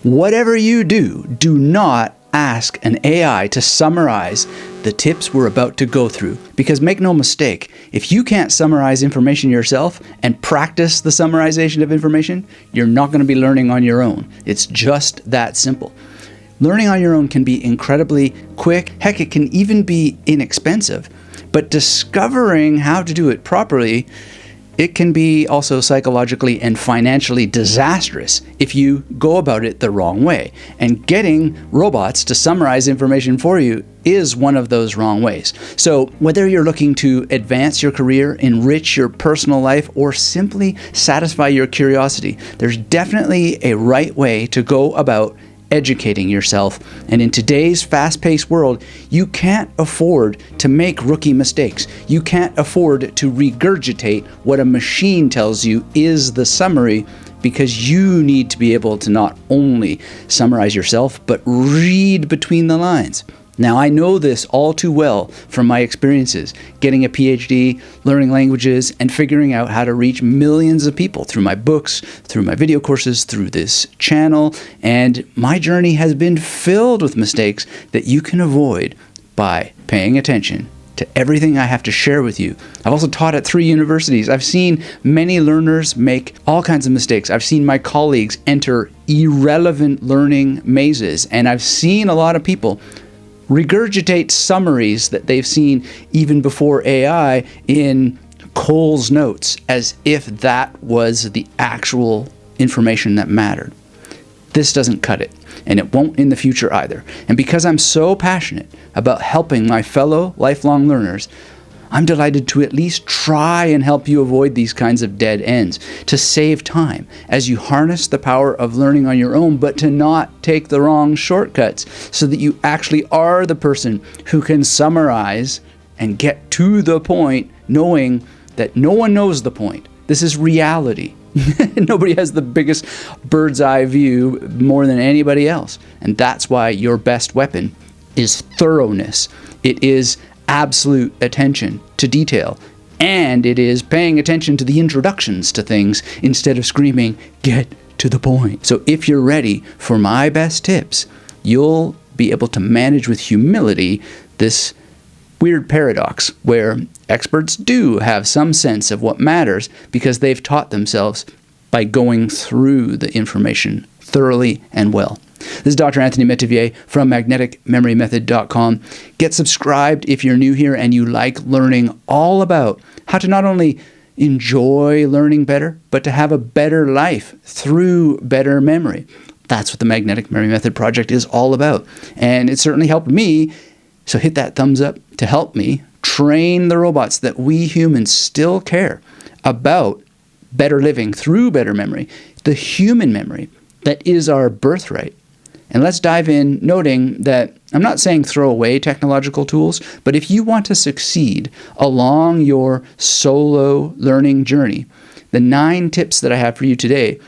Whatever you do, do not ask an AI to summarize the tips we're about to go through. Because make no mistake, if you can't summarize information yourself and practice the summarization of information, you're not going to be learning on your own. It's just that simple. Learning on your own can be incredibly quick. Heck, it can even be inexpensive. But discovering how to do it properly, it can be also psychologically and financially disastrous if you go about it the wrong way. And getting robots to summarize information for you is one of those wrong ways. So whether you're looking to advance your career, enrich your personal life, or simply satisfy your curiosity, there's definitely a right way to go about educating yourself. And in today's fast-paced world, you can't afford to make rookie mistakes. You can't afford to regurgitate what a machine tells you is the summary, because you need to be able to not only summarize yourself, but read between the lines. Now, I know this all too well from my experiences, getting a PhD, learning languages, and figuring out how to reach millions of people through my books, through my video courses, through this channel. And my journey has been filled with mistakes that you can avoid by paying attention to everything I have to share with you. I've also taught at 3 universities. I've seen many learners make all kinds of mistakes. I've seen my colleagues enter irrelevant learning mazes, and I've seen a lot of people regurgitate summaries that they've seen even before AI in Cole's notes, as if that was the actual information that mattered. This doesn't cut it, and it won't in the future either. And because I'm so passionate about helping my fellow lifelong learners, I'm delighted to at least try and help you avoid these kinds of dead ends, to save time as you harness the power of learning on your own, but to not take the wrong shortcuts, so that you actually are the person who can summarize and get to the point, knowing that no one knows the point. This is reality. Nobody has the biggest bird's eye view more than anybody else. And that's why your best weapon is thoroughness. It is absolute attention to detail, and it is paying attention to the introductions to things instead of screaming, "Get to the point." So if you're ready for my best tips, you'll be able to manage with humility this weird paradox where experts do have some sense of what matters because they've taught themselves by going through the information thoroughly and well. This is Dr. Anthony Metivier from magneticmemorymethod.com. Get subscribed if you're new here and you like learning all about how to not only enjoy learning better, but to have a better life through better memory. That's what the Magnetic Memory Method project is all about. And it certainly helped me. So hit that thumbs up to help me train the robots that we humans still care about better living through better memory, the human memory that is our birthright. And let's dive in, noting that I'm not saying throw away technological tools, but if you want to succeed along your solo learning journey, the 9 tips that I have for you today,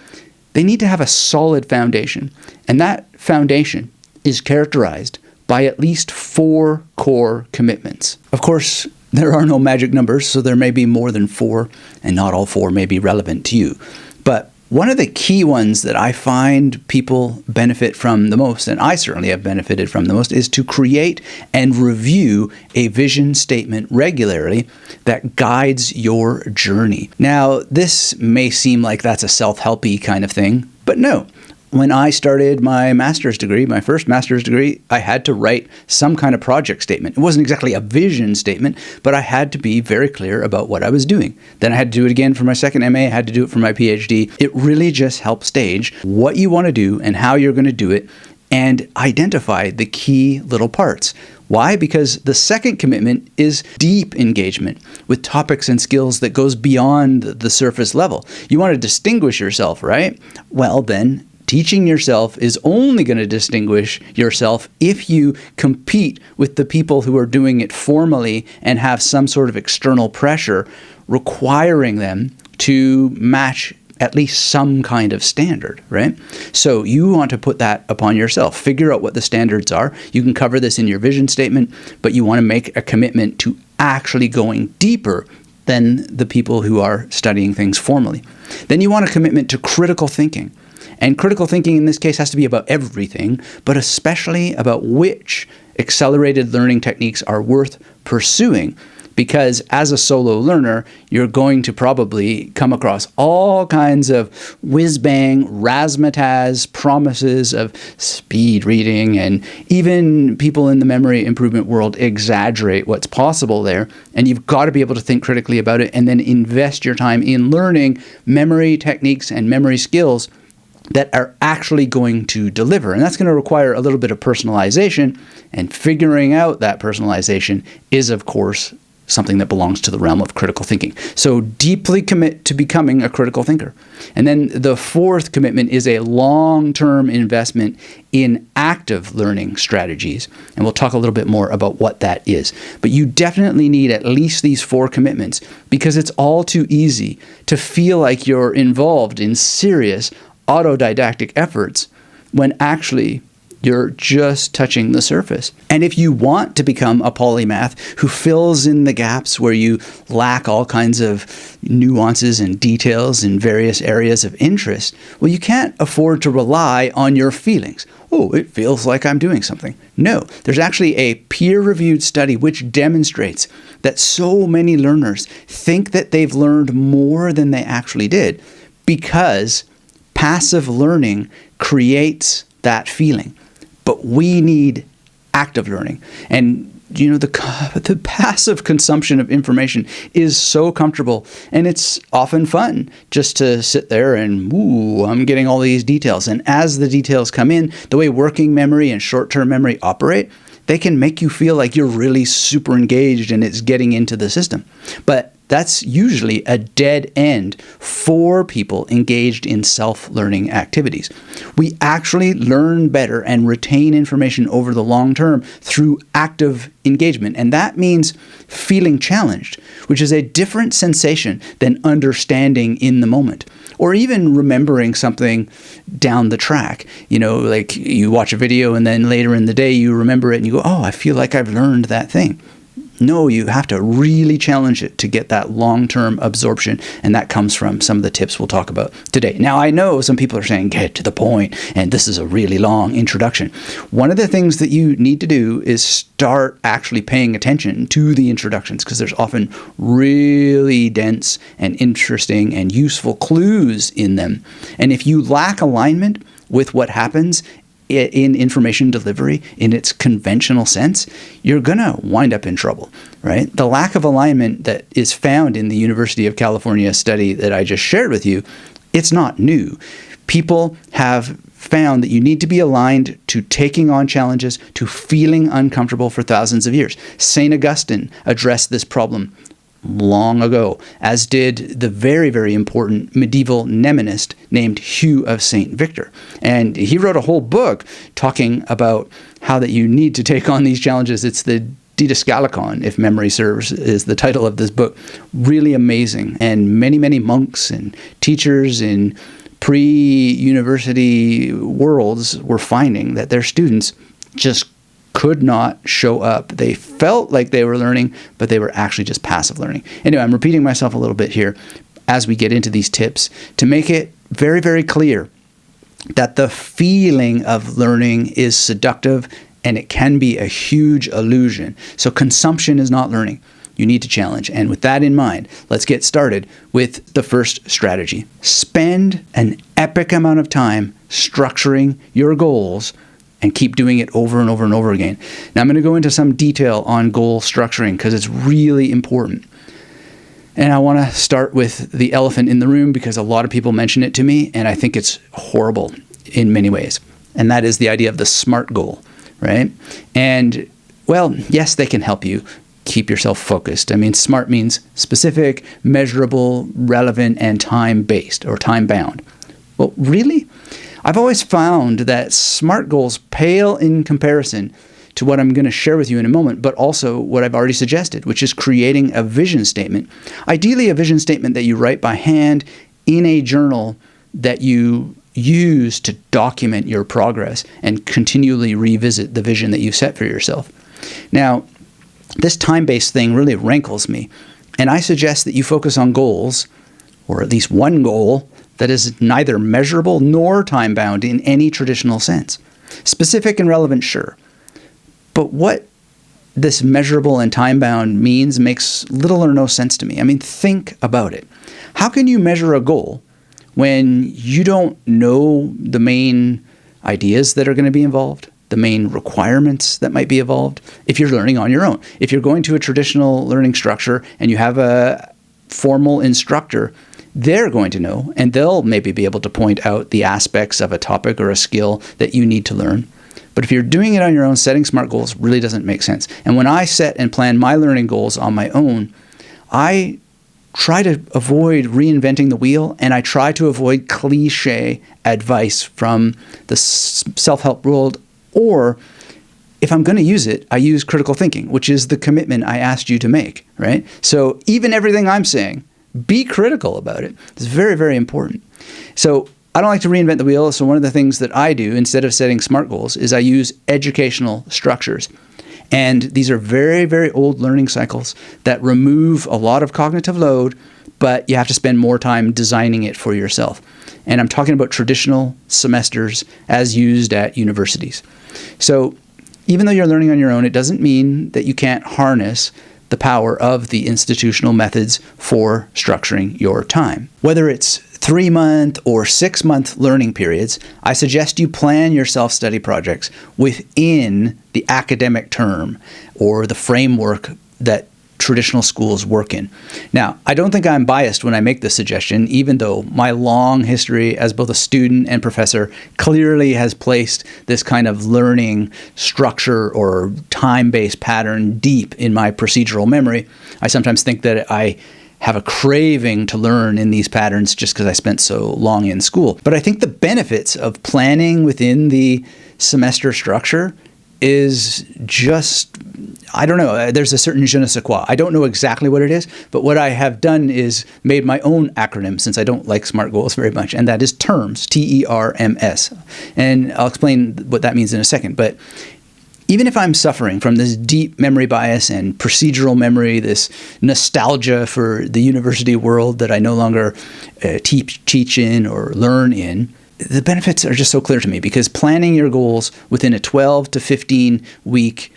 they need to have a solid foundation. And that foundation is characterized by at least 4 core commitments. Of course, there are no magic numbers, so there may be more than 4, and not all 4 may be relevant to you. But one of the key ones that I find people benefit from the most, and I certainly have benefited from the most, is to create and review a vision statement regularly that guides your journey. Now, this may seem like that's a self-helpy kind of thing, but no. When I started my master's degree, my first master's degree, I had to write some kind of project statement. It wasn't exactly a vision statement, but I had to be very clear about what I was doing. Then I had to do it again for my second MA. I had to do it for my PhD. It really just helps stage what you want to do and how you're going to do it, and identify the key little parts. Why? Because the second commitment is deep engagement with topics and skills that goes beyond the surface level. You want to distinguish yourself, right? Well, then teaching yourself is only going to distinguish yourself if you compete with the people who are doing it formally and have some sort of external pressure requiring them to match at least some kind of standard, right? So you want to put that upon yourself. Figure out what the standards are. You can cover this in your vision statement, but you want to make a commitment to actually going deeper than the people who are studying things formally. Then you want a commitment to critical thinking. And critical thinking in this case has to be about everything, but especially about which accelerated learning techniques are worth pursuing. Because as a solo learner, you're going to probably come across all kinds of whiz-bang, razzmatazz promises of speed reading, and even people in the memory improvement world exaggerate what's possible there. And you've got to be able to think critically about it and then invest your time in learning memory techniques and memory skills that are actually going to deliver. And that's going to require a little bit of personalization, and figuring out that personalization is, of course, something that belongs to the realm of critical thinking. So deeply commit to becoming a critical thinker. And then the fourth commitment is a long-term investment in active learning strategies. And we'll talk a little bit more about what that is. But you definitely need at least these 4 commitments, because it's all too easy to feel like you're involved in serious autodidactic efforts when actually you're just touching the surface. And if you want to become a polymath who fills in the gaps where you lack all kinds of nuances and details in various areas of interest, well, you can't afford to rely on your feelings. Oh, it feels like I'm doing something. No, there's actually a peer-reviewed study which demonstrates that so many learners think that they've learned more than they actually did, because passive learning creates that feeling. But we need active learning. And the passive consumption of information is so comfortable, and it's often fun just to sit there and, I'm getting all these details. And as the details come in, the way working memory and short-term memory operate, they can make you feel like you're really super engaged and it's getting into the system. But that's usually a dead end for people engaged in self-learning activities. We actually learn better and retain information over the long term through active engagement. And that means feeling challenged, which is a different sensation than understanding in the moment, or even remembering something down the track. Like you watch a video and then later in the day you remember it and you go, oh, I feel like I've learned that thing. No, you have to really challenge it to get that long-term absorption, and that comes from some of the tips we'll talk about today. Now, I know some people are saying, get to the point, and this is a really long introduction. One of the things that you need to do is start actually paying attention to the introductions, because there's often really dense and interesting and useful clues in them. And if you lack alignment with what happens in information delivery in its conventional sense, you're going to wind up in trouble, right? The lack of alignment that is found in the University of California study that I just shared with you, it's not new. People have found that you need to be aligned to taking on challenges, to feeling uncomfortable for thousands of years. St. Augustine addressed this problem long ago, as did the very, very important medieval mnemonist named Hugh of St. Victor. And he wrote a whole book talking about how that you need to take on these challenges. It's the Didascalicon, if memory serves, is the title of this book. Really amazing. And many, many monks and teachers in pre-university worlds were finding that their students just could not show up. They felt like they were learning, but they were actually just passive learning. Anyway, I'm repeating myself a little bit here as we get into these tips to make it very, very clear that the feeling of learning is seductive and it can be a huge illusion. So consumption is not learning. You need to challenge. And with that in mind, let's get started with the first strategy. Spend an epic amount of time structuring your goals and keep doing it over and over and over again. Now, I'm going to go into some detail on goal structuring because it's really important. And I want to start with the elephant in the room because a lot of people mention it to me, and I think it's horrible in many ways. And that is the idea of the SMART goal, right? And, well, yes, they can help you keep yourself focused. I mean, SMART means specific, measurable, relevant, and time-based or time-bound. Well, really? I've always found that SMART goals pale in comparison to what I'm going to share with you in a moment, but also what I've already suggested, which is creating a vision statement. Ideally, a vision statement that you write by hand in a journal that you use to document your progress and continually revisit the vision that you set for yourself. Now, this time-based thing really rankles me, and I suggest that you focus on goals, or at least one goal, that is neither measurable nor time-bound in any traditional sense. Specific and relevant, sure. But what this measurable and time-bound means makes little or no sense to me. I mean, think about it. How can you measure a goal when you don't know the main ideas that are going to be involved, the main requirements that might be involved, if you're learning on your own? If you're going to a traditional learning structure and you have a formal instructor, they're going to know, and they'll maybe be able to point out the aspects of a topic or a skill that you need to learn. But if you're doing it on your own, setting SMART goals really doesn't make sense. And when I set and plan my learning goals on my own, I try to avoid reinventing the wheel, and I try to avoid cliche advice from the self-help world, or if I'm going to use it, I use critical thinking, which is the commitment I asked you to make, right? So even everything I'm saying, be critical about it. It's very, very important. So I don't like to reinvent the wheel. So one of the things that I do instead of setting SMART goals is I use educational structures. And these are very, very old learning cycles that remove a lot of cognitive load, but you have to spend more time designing it for yourself. And I'm talking about traditional semesters as used at universities. So even though you're learning on your own, it doesn't mean that you can't harness the power of the institutional methods for structuring your time. Whether it's 3-month or 6-month learning periods, I suggest you plan your self-study projects within the academic term or the framework that traditional schools work in. Now, I don't think I'm biased when I make this suggestion, even though my long history as both a student and professor clearly has placed this kind of learning structure or time-based pattern deep in my procedural memory. I sometimes think that I have a craving to learn in these patterns just because I spent so long in school. But I think the benefits of planning within the semester structure is just, I don't know, there's a certain je ne sais quoi. I don't know exactly what it is, but what I have done is made my own acronym, since I don't like SMART goals very much, and that is TERMS, T-E-R-M-S. And I'll explain what that means in a second. But even if I'm suffering from this deep memory bias and procedural memory, this nostalgia for the university world that I no longer teach in or learn in, the benefits are just so clear to me, because planning your goals within a 12 to 15 week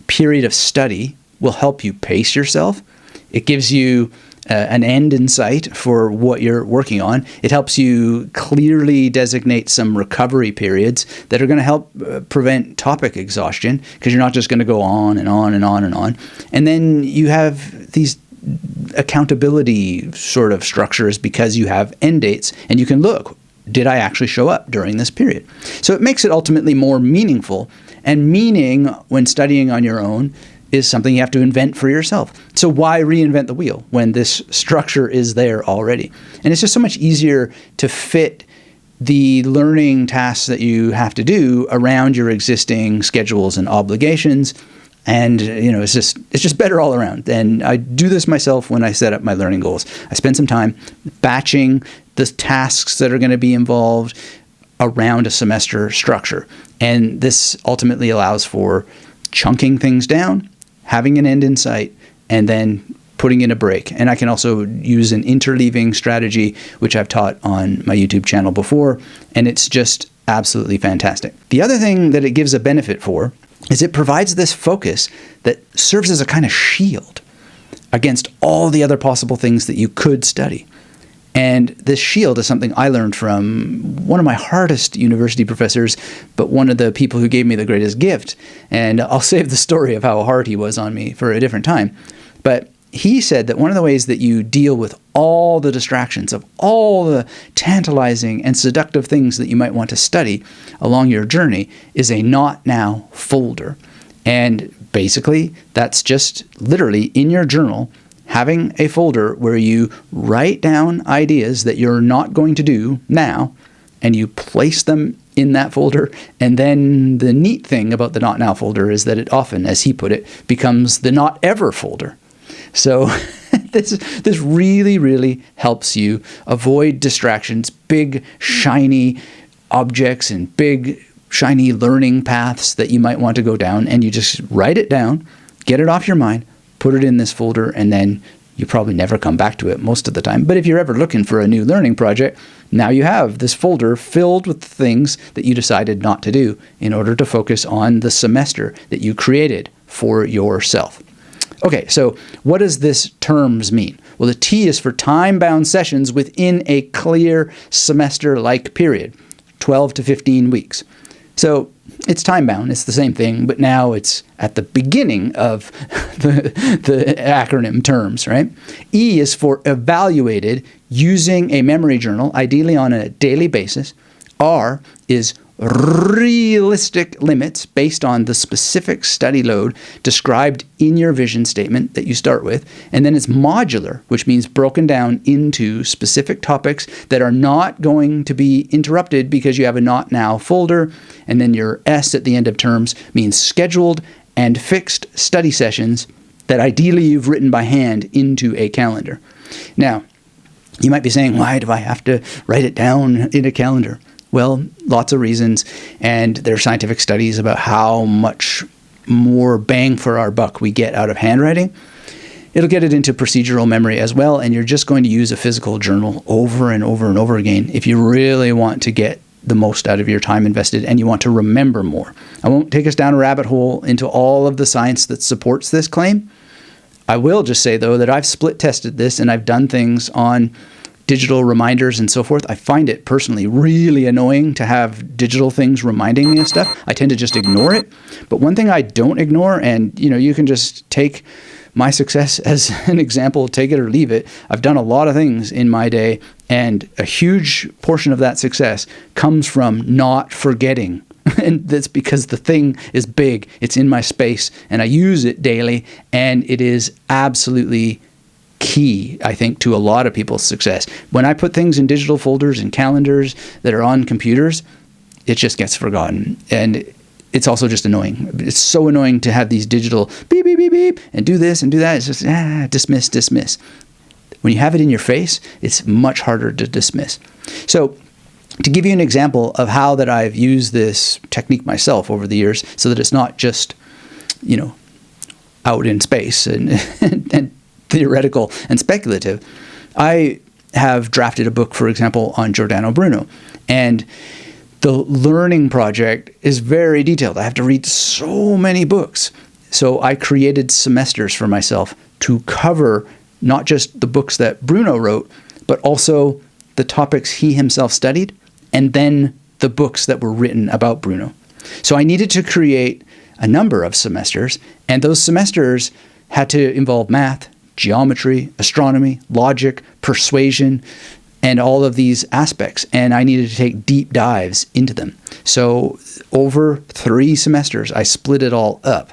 period of study will help you pace yourself. It gives you an end in sight for what you're working on. It helps you clearly designate some recovery periods that are going to help prevent topic exhaustion, because you're not just going to go on and on and on and on. And then you have these accountability sort of structures because you have end dates, and you can look, did I actually show up during this period? So it makes it ultimately more meaningful, and meaning when studying on your own is something you have to invent for yourself. So why reinvent the wheel when this structure is there already? And it's just so much easier to fit the learning tasks that you have to do around your existing schedules and obligations. And, you know, it's just better all around. And I do this myself when I set up my learning goals. I spend some time batching the tasks that are going to be involved around a semester structure. And this ultimately allows for chunking things down, having an end in sight, and then putting in a break. And I can also use an interleaving strategy, which I've taught on my YouTube channel before, and it's just absolutely fantastic. The other thing that it gives a benefit for is it provides this focus that serves as a kind of shield against all the other possible things that you could study. And this shield is something I learned from one of my hardest university professors, but one of the people who gave me the greatest gift. And I'll save the story of how hard he was on me for a different time. But he said that one of the ways that you deal with all the distractions of all the tantalizing and seductive things that you might want to study along your journey is a not now folder. And basically, that's just literally in your journal, having a folder where you write down ideas that you're not going to do now, and you place them in that folder. And then the neat thing about the not now folder is that it often, as he put it, becomes the not ever folder. So this really, really helps you avoid distractions, big, shiny objects and big, shiny learning paths that you might want to go down. And you just write it down, get it off your mind, put it in this folder, and then you probably never come back to it most of the time. But if you're ever looking for a new learning project, now you have this folder filled with things that you decided not to do in order to focus on the semester that you created for yourself. Okay, so what does this terms mean? Well, the T is for time-bound sessions within a clear semester-like period, 12 to 15 weeks. So it's time-bound, it's the same thing, but now it's at the beginning of the acronym terms, right? E is for evaluated using a memory journal, ideally on a daily basis. R is realistic limits based on the specific study load described in your vision statement that you start with. And then it's modular, which means broken down into specific topics that are not going to be interrupted because you have a not now folder. And then your S at the end of terms means scheduled and fixed study sessions that ideally you've written by hand into a calendar. Now, you might be saying, why do I have to write it down in a calendar? Well, lots of reasons, and there are scientific studies about how much more bang for our buck we get out of handwriting. It'll get it into procedural memory as well, and you're just going to use a physical journal over and over and over again if you really want to get the most out of your time invested and you want to remember more. I won't take us down a rabbit hole into all of the science that supports this claim. I will just say, though, that I've split tested this and I've done things on digital reminders and so forth. I find it personally really annoying to have digital things reminding me of stuff. I tend to just ignore it. But one thing I don't ignore, and you can just take my success as an example, take it or leave it. I've done a lot of things in my day, and a huge portion of that success comes from not forgetting. And that's because the thing is big. It's in my space, and I use it daily, and it is absolutely key, I think, to a lot of people's success. When I put things in digital folders and calendars that are on computers, it just gets forgotten. And it's also just annoying. It's so annoying to have these digital beep, beep, beep, beep, and do this and do that. It's just, dismiss, dismiss. When you have it in your face, it's much harder to dismiss. So to give you an example of how that I've used this technique myself over the years so that it's not just, out in space and theoretical and speculative, I have drafted a book, for example, on Giordano Bruno. And the learning project is very detailed. I have to read so many books. So I created semesters for myself to cover not just the books that Bruno wrote, but also the topics he himself studied, and then the books that were written about Bruno. So I needed to create a number of semesters, and those semesters had to involve math, geometry, astronomy, logic, persuasion, and all of these aspects. And I needed to take deep dives into them. So over 3 semesters, I split it all up.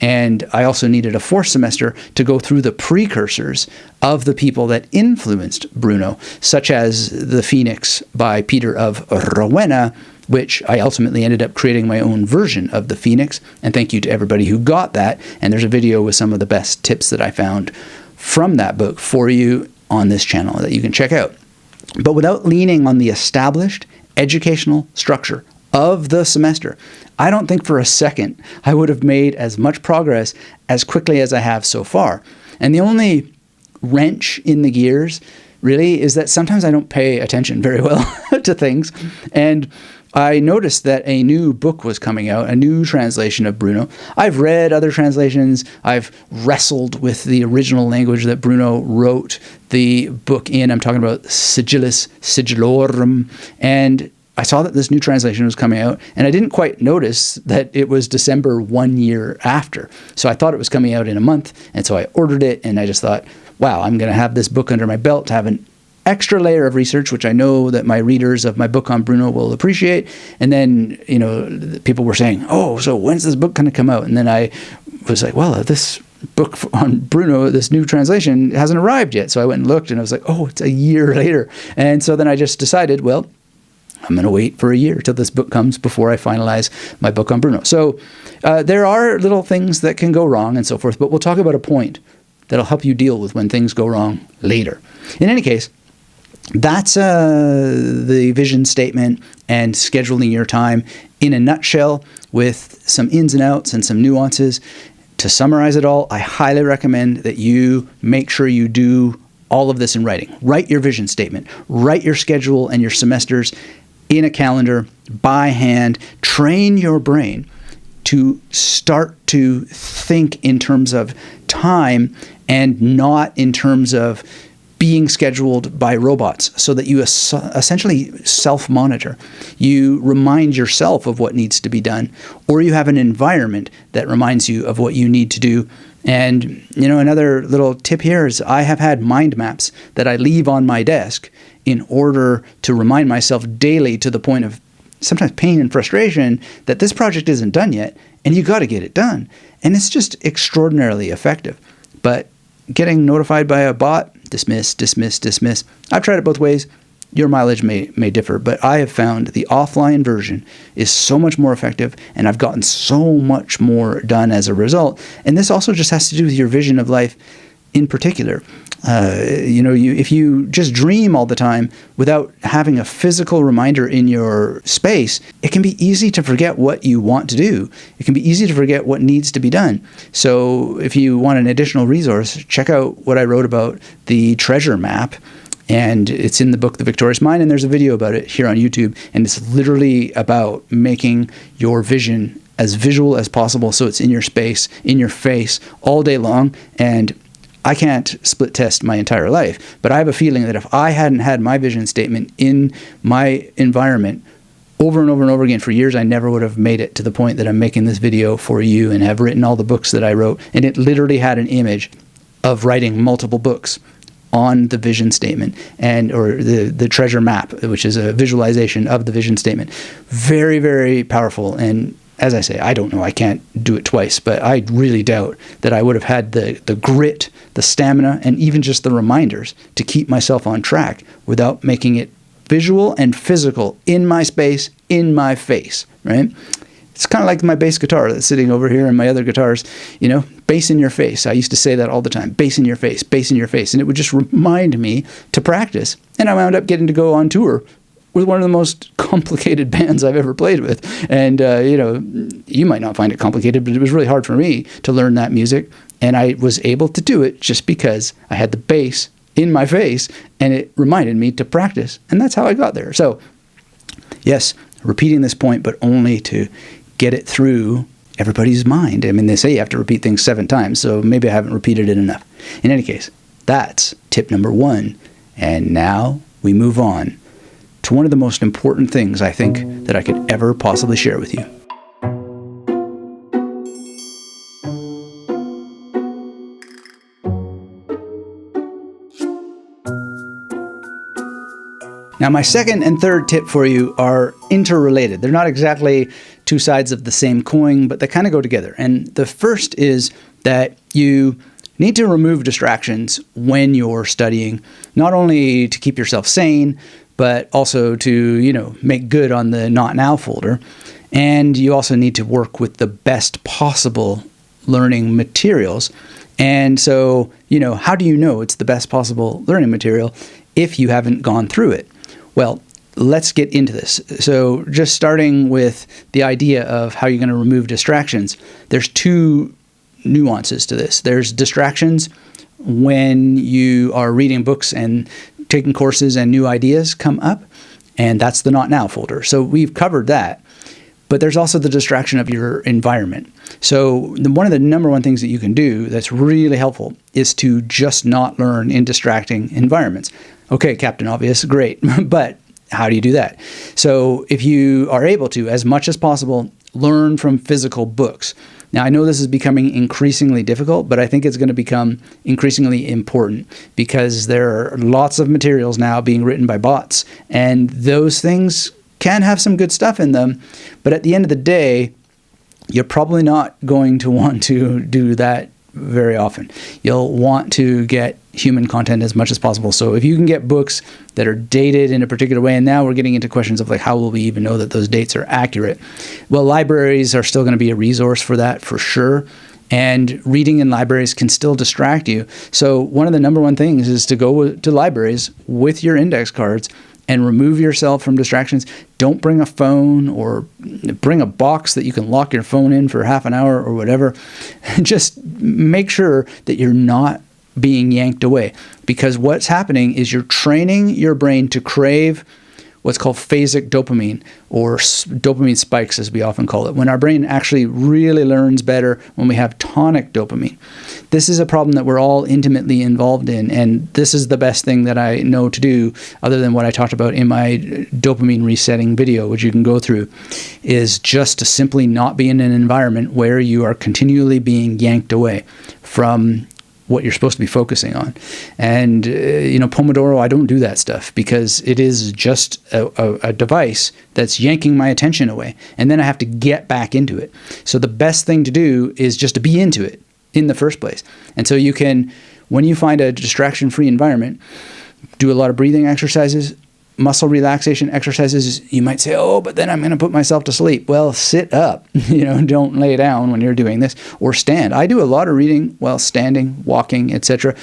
And I also needed a 4th semester to go through the precursors of the people that influenced Bruno, such as The Phoenix by Peter of Rowena, which I ultimately ended up creating my own version of The Phoenix. And thank you to everybody who got that. And there's a video with some of the best tips that I found from that book for you on this channel that you can check out. But without leaning on the established educational structure of the semester, I don't think for a second I would have made as much progress as quickly as I have so far. And the only wrench in the gears really is that sometimes I don't pay attention very well to things. And I noticed that a new book was coming out, a new translation of Bruno. I've read other translations. I've wrestled with the original language that Bruno wrote the book in. I'm talking about Sigillis Sigillorum. And I saw that this new translation was coming out, and I didn't quite notice that it was December 1 year after. So I thought it was coming out in a month, and so I ordered it, and I just thought, wow, I'm going to have this book under my belt to have an extra layer of research, which I know that my readers of my book on Bruno will appreciate. And then, people were saying, oh, so when's this book going to come out? And then I was like, well, this book on Bruno, this new translation, hasn't arrived yet. So I went and looked, and I was like, oh, it's a year later. And so then I just decided, well, I'm going to wait for a year till this book comes before I finalize my book on Bruno. So there are little things that can go wrong and so forth, but we'll talk about a point that'll help you deal with when things go wrong later. In any case, that's the vision statement and scheduling your time in a nutshell, with some ins and outs and some nuances to summarize it all, I highly recommend that you make sure you do all of this in writing. Write your vision statement, write your schedule and your semesters in a calendar by hand. Train your brain to start to think in terms of time and not in terms of being scheduled by robots, so that you essentially self-monitor. You remind yourself of what needs to be done, or you have an environment that reminds you of what you need to do. And, another little tip here is I have had mind maps that I leave on my desk in order to remind myself daily, to the point of sometimes pain and frustration, that this project isn't done yet and you got to get it done. And it's just extraordinarily effective. But getting notified by a bot, dismiss, dismiss, dismiss. I've tried it both ways. Your mileage may differ, but I have found the offline version is so much more effective, and I've gotten so much more done as a result. And this also just has to do with your vision of life in particular. If you just dream all the time without having a physical reminder in your space, it can be easy to forget what you want to do. It can be easy to forget what needs to be done. So if you want an additional resource, check out what I wrote about the treasure map. And it's in the book, The Victorious Mind, and there's a video about it here on YouTube. And it's literally about making your vision as visual as possible, so it's in your space, in your face, all day long. And I can't split test my entire life, but I have a feeling that if I hadn't had my vision statement in my environment over and over and over again for years, I never would have made it to the point that I'm making this video for you and have written all the books that I wrote. And it literally had an image of writing multiple books on the vision statement or the treasure map, which is a visualization of the vision statement. Very, very powerful. And as I say, I don't know, I can't do it twice, but I really doubt that I would have had the grit, the stamina, and even just the reminders to keep myself on track without making it visual and physical in my space, in my face, right? It's kind of like my bass guitar that's sitting over here and my other guitars, bass in your face. I used to say that all the time, bass in your face, bass in your face. And it would just remind me to practice. And I wound up getting to go on tour with one of the most complicated bands I've ever played with. And, you might not find it complicated, but it was really hard for me to learn that music. And I was able to do it just because I had the bass in my face and it reminded me to practice. And that's how I got there. So, yes, repeating this point, but only to get it through everybody's mind. I mean, they say you have to repeat things 7 times, so maybe I haven't repeated it enough. In any case, that's tip number 1. And now we move on to one of the most important things I think that I could ever possibly share with you. Now, my second and third tip for you are interrelated. They're not exactly two sides of the same coin, but they kind of go together. And the first is that you need to remove distractions when you're studying, not only to keep yourself sane, but also to, make good on the not now folder. And you also need to work with the best possible learning materials. And so, how do you know it's the best possible learning material if you haven't gone through it? Well, let's get into this. So just starting with the idea of how you're going to remove distractions, there's 2 nuances to this. There's distractions when you are reading books and taking courses and new ideas come up, and that's the Not Now folder. So we've covered that. But there's also the distraction of your environment. So one of the number one things that you can do that's really helpful is to just not learn in distracting environments. Okay, Captain Obvious, great. But how do you do that? So if you are able to, as much as possible, learn from physical books. Now, I know this is becoming increasingly difficult, but I think it's going to become increasingly important because there are lots of materials now being written by bots, and those things can have some good stuff in them. But at the end of the day, you're probably not going to want to do that very often. You'll want to get human content as much as possible. So if you can get books that are dated in a particular way, and now we're getting into questions of how will we even know that those dates are accurate? Well, libraries are still going to be a resource for that for sure. And reading in libraries can still distract you. So one of the number one things is to go to libraries with your index cards and remove yourself from distractions. Don't bring a phone, or bring a box that you can lock your phone in for half an hour or whatever. Just make sure that you're not being yanked away, because what's happening is you're training your brain to crave what's called phasic dopamine, or dopamine spikes as we often call it, when our brain actually really learns better when we have tonic dopamine. This is a problem that we're all intimately involved in, and this is the best thing that I know to do, other than what I talked about in my dopamine resetting video, which you can go through, is just to simply not be in an environment where you are continually being yanked away from what you're supposed to be focusing on. And, Pomodoro, I don't do that stuff, because it is just a device that's yanking my attention away. And then I have to get back into it. So the best thing to do is just to be into it in the first place. And so you can, when you find a distraction-free environment, do a lot of breathing exercises, muscle relaxation exercises. You might say, oh, but then I'm going to put myself to sleep. Well, sit up, don't lay down when you're doing this, or stand. I do a lot of reading while standing, walking, etc.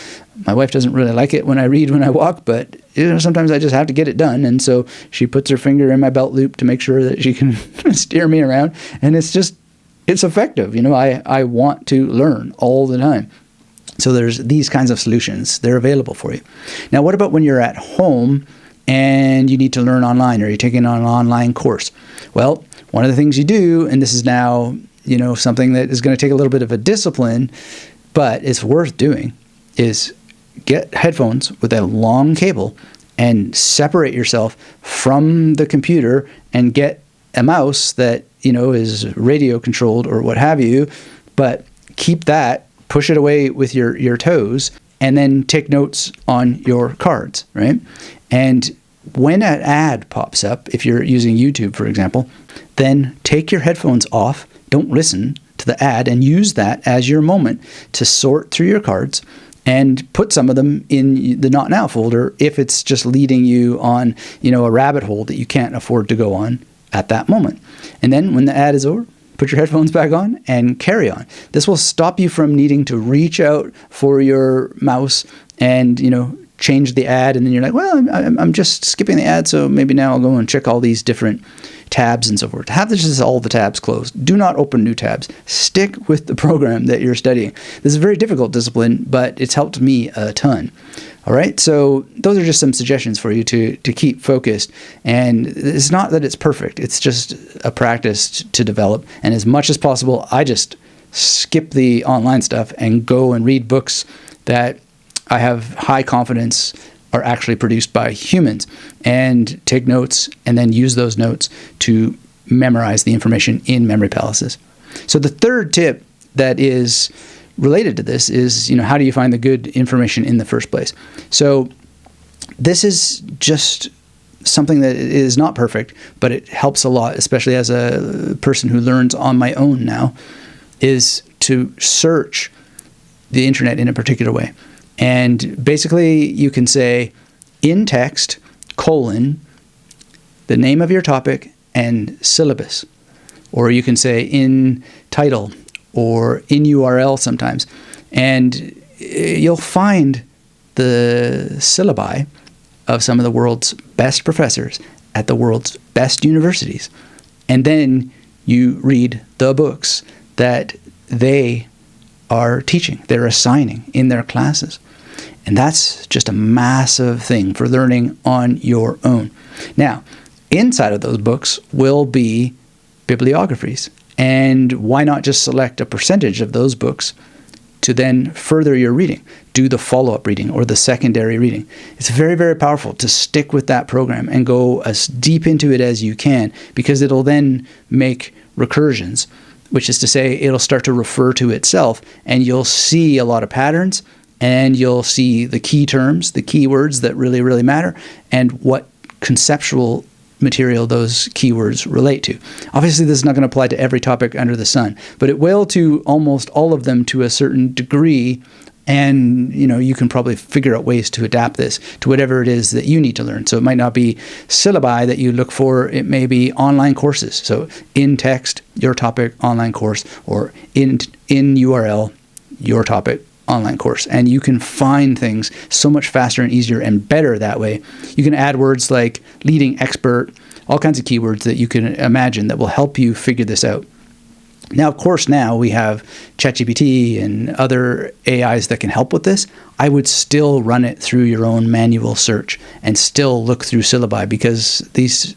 My wife doesn't really like it when I read when I walk, but sometimes I just have to get it done. And so she puts her finger in my belt loop to make sure that she can steer me around. And it's effective. I want to learn all the time. So there's these kinds of solutions. They're available for you. Now, what about when you're at home and you need to learn online, or you're taking on an online course? Well, one of the things you do, and this is now, something that is going to take a little bit of a discipline, but it's worth doing, is get headphones with a long cable and separate yourself from the computer, and get a mouse that, is radio controlled or what have you, but keep that, push it away with your toes, and then take notes on your cards, right? And when an ad pops up, if you're using YouTube, for example, then take your headphones off, don't listen to the ad, and use that as your moment to sort through your cards and put some of them in the Not Now folder if it's just leading you on, a rabbit hole that you can't afford to go on at that moment. And then when the ad is over, put your headphones back on and carry on. This will stop you from needing to reach out for your mouse and, change the ad, and then you're like, well, I'm just skipping the ad, so maybe now I'll go and check all these different tabs and so forth. Have just all the tabs closed. Do not open new tabs. Stick with the program that you're studying. This is a very difficult discipline, but it's helped me a ton. All right, so those are just some suggestions for you to keep focused. And it's not that it's perfect. It's just a practice to develop. And as much as possible, I just skip the online stuff and go and read books that I have high confidence are actually produced by humans, and take notes, and then use those notes to memorize the information in memory palaces. So the third tip that is related to this is, how do you find the good information in the first place? So this is just something that is not perfect, but it helps a lot, especially as a person who learns on my own now, is to search the internet in a particular way. And basically, you can say in text, the name of your topic and syllabus. Or you can say in title or in URL sometimes. And you'll find the syllabi of some of the world's best professors at the world's best universities. And then you read the books that they are teaching, they're assigning in their classes. And that's just a massive thing for learning on your own. Now, inside of those books will be bibliographies. And why not just select a percentage of those books to then further your reading? Do the follow-up reading or the secondary reading. It's very, very powerful to stick with that program and go as deep into it as you can, because it'll then make recursions, which is to say it'll start to refer to itself, and you'll see a lot of patterns, and you'll see the key terms, the keywords that really, really matter, and what conceptual material those keywords relate to. Obviously, this is not going to apply to every topic under the sun, but it will to almost all of them to a certain degree. And, you can probably figure out ways to adapt this to whatever it is that you need to learn. So it might not be syllabi that you look for. It may be online courses. So in text, your topic, online course, or in URL, your topic, online course, and you can find things so much faster and easier and better that way. You can add words like leading expert, all kinds of keywords that you can imagine that will help you figure this out. Now, of course, now we have ChatGPT and other AIs that can help with this. I would still run it through your own manual search and still look through syllabi, because these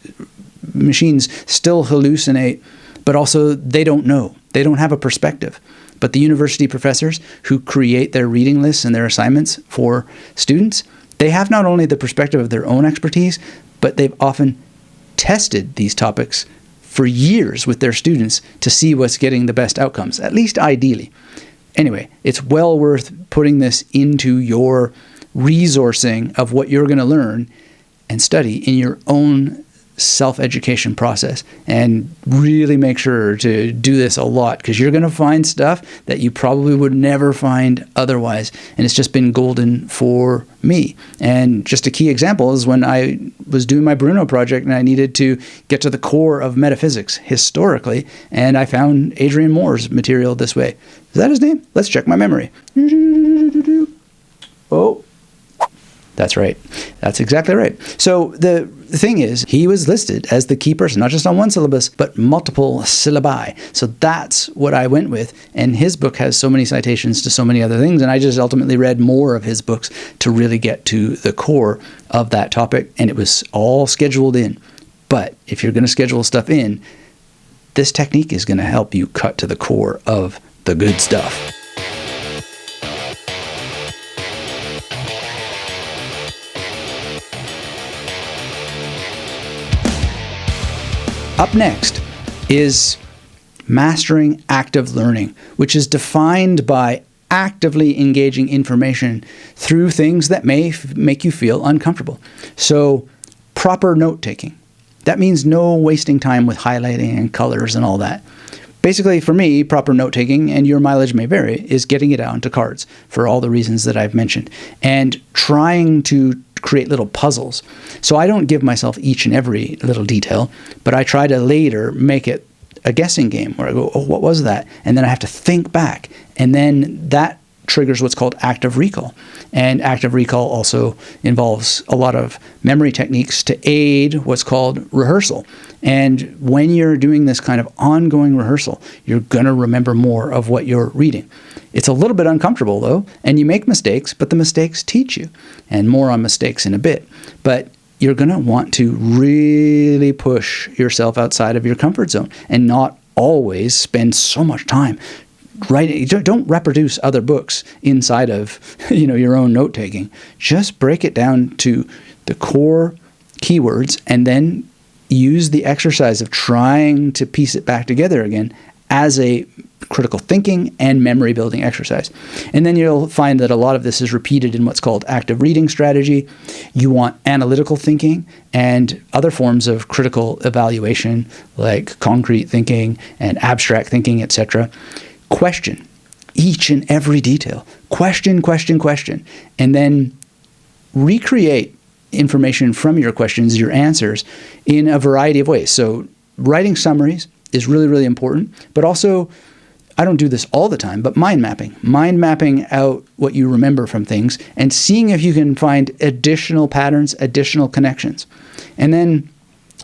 machines still hallucinate, but also they don't know. They don't have a perspective. But the university professors who create their reading lists and their assignments for students, they have not only the perspective of their own expertise, but they've often tested these topics for years with their students to see what's getting the best outcomes, at least ideally. Anyway, it's well worth putting this into your resourcing of what you're going to learn and study in your own self-education process, and really make sure to do this a lot, because you're going to find stuff that you probably would never find otherwise, and it's just been golden for me. And just a key example is when I was doing my Bruno project and I needed to get to the core of metaphysics historically, and I found Adrian Moore's material this way. Is that his name? Let's check my memory. Oh, that's right. That's exactly right. So the thing is, he was listed as the key person, not just on one syllabus, but multiple syllabi. So that's what I went with. And his book has so many citations to so many other things. And I just ultimately read more of his books to really get to the core of that topic. And it was all scheduled in. But if you're going to schedule stuff in, this technique is going to help you cut to the core of the good stuff. Up next is mastering active learning, which is defined by actively engaging information through things that may make you feel uncomfortable. So, proper note-taking. That means no wasting time with highlighting and colors and all that. Basically, for me, proper note-taking, and your mileage may vary, is getting it out into cards for all the reasons that I've mentioned, and trying to create little puzzles. So I don't give myself each and every little detail, but I try to later make it a guessing game where I go, oh, what was that? And then I have to think back. And then that triggers what's called active recall. And active recall also involves a lot of memory techniques to aid what's called rehearsal. And when you're doing this kind of ongoing rehearsal, you're going to remember more of what you're reading. It's a little bit uncomfortable, though, and you make mistakes, but the mistakes teach you. And more on mistakes in a bit. But you're going to want to really push yourself outside of your comfort zone and not always spend so much time writing. Don't reproduce other books inside of your own note-taking. Just break it down to the core keywords and then use the exercise of trying to piece it back together again as a critical thinking and memory building exercise. And then you'll find that a lot of this is repeated in what's called active reading strategy. You want analytical thinking and other forms of critical evaluation like concrete thinking and abstract thinking, etc. Question each and every detail. Question, and then recreate information from your questions, your answers, in a variety of ways. So writing summaries is really, really important, but also, I don't do this all the time, but mind mapping out what you remember from things and seeing if you can find additional patterns, additional connections. And then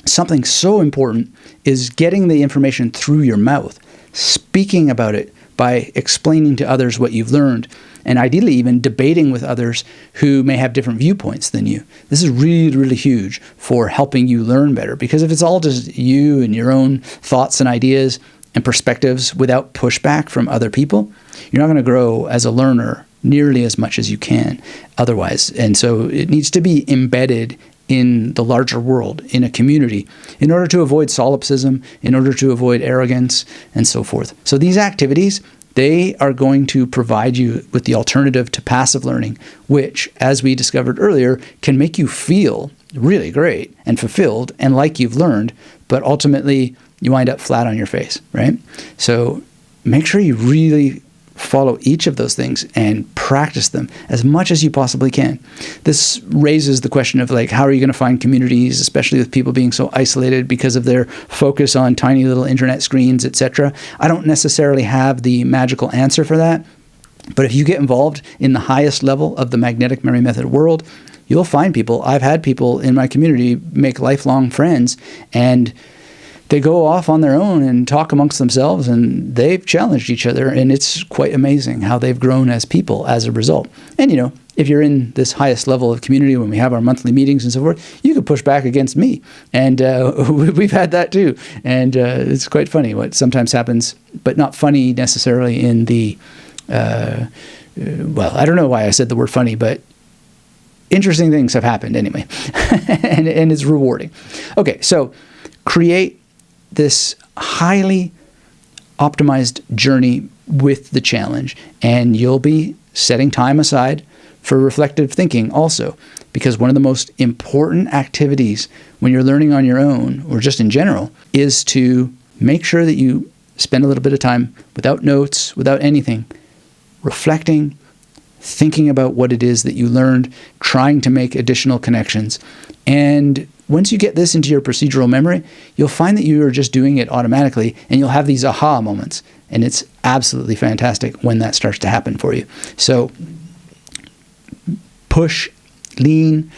something so important is getting the information through your mouth, speaking about it by explaining to others what you've learned, and ideally even debating with others who may have different viewpoints than you. This is really, really huge for helping you learn better, because if it's all just you and your own thoughts and ideas and perspectives without pushback from other people, you're not going to grow as a learner nearly as much as you can otherwise. And so it needs to be embedded in the larger world, in a community, in order to avoid solipsism, in order to avoid arrogance, and so forth. So these activities, they are going to provide you with the alternative to passive learning, which, as we discovered earlier, can make you feel really great and fulfilled and like you've learned, but ultimately you wind up flat on your face, right? So make sure you really follow each of those things and practice them as much as you possibly can. This raises the question of, like, how are you going to find communities, especially with people being so isolated because of their focus on tiny little internet screens, etc. I don't necessarily have the magical answer for that, But if you get involved in the highest level of the magnetic memory method world, you'll find people. I've had people in my community make lifelong friends, and they go off on their own and talk amongst themselves, and they've challenged each other, and it's quite amazing how they've grown as people as a result. And, if you're in this highest level of community, when we have our monthly meetings and so forth, you could push back against me. And we've had that too. And it's quite funny what sometimes happens, but not funny necessarily in the, well, I don't know why I said the word funny, but interesting things have happened anyway. and it's rewarding. Okay, so create this highly optimized journey with the challenge, and you'll be setting time aside for reflective thinking also, because one of the most important activities when you're learning on your own, or just in general, is to make sure that you spend a little bit of time without notes, without anything, reflecting, thinking about what it is that you learned, trying to make additional connections. And once you get this into your procedural memory, you'll find that you are just doing it automatically, and you'll have these aha moments. And it's absolutely fantastic when that starts to happen for you. So push, lean,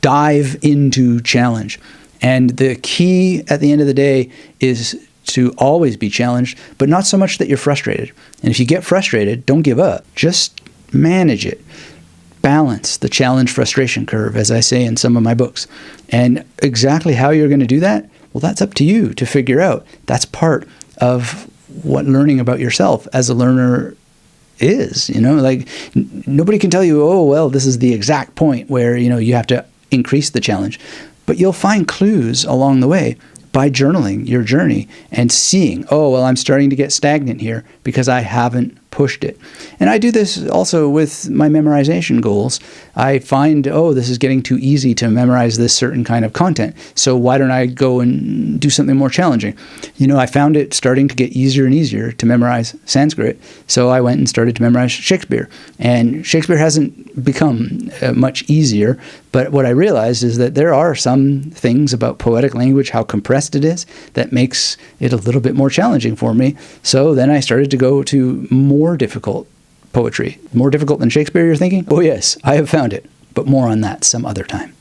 dive into challenge. And the key at the end of the day is to always be challenged, but not so much that you're frustrated. And if you get frustrated, don't give up. Just manage it. Balance the challenge frustration curve, as I say in some of my books. And exactly how you're going to do that, well, that's up to you to figure out. That's part of what learning about yourself as a learner is. Nobody can tell you, oh, well, this is the exact point where, you have to increase the challenge. But you'll find clues along the way by journaling your journey and seeing, oh, well, I'm starting to get stagnant here because I haven't pushed it. And I do this also with my memorization goals. I find, oh, this is getting too easy to memorize this certain kind of content. So why don't I go and do something more challenging? I found it starting to get easier and easier to memorize Sanskrit. So I went and started to memorize Shakespeare. And Shakespeare hasn't become much easier. But what I realized is that there are some things about poetic language, how compressed it is, that makes it a little bit more challenging for me. So then I started to go to more difficult poetry. More difficult than Shakespeare, you're thinking? Oh yes, I have found it. But more on that some other time.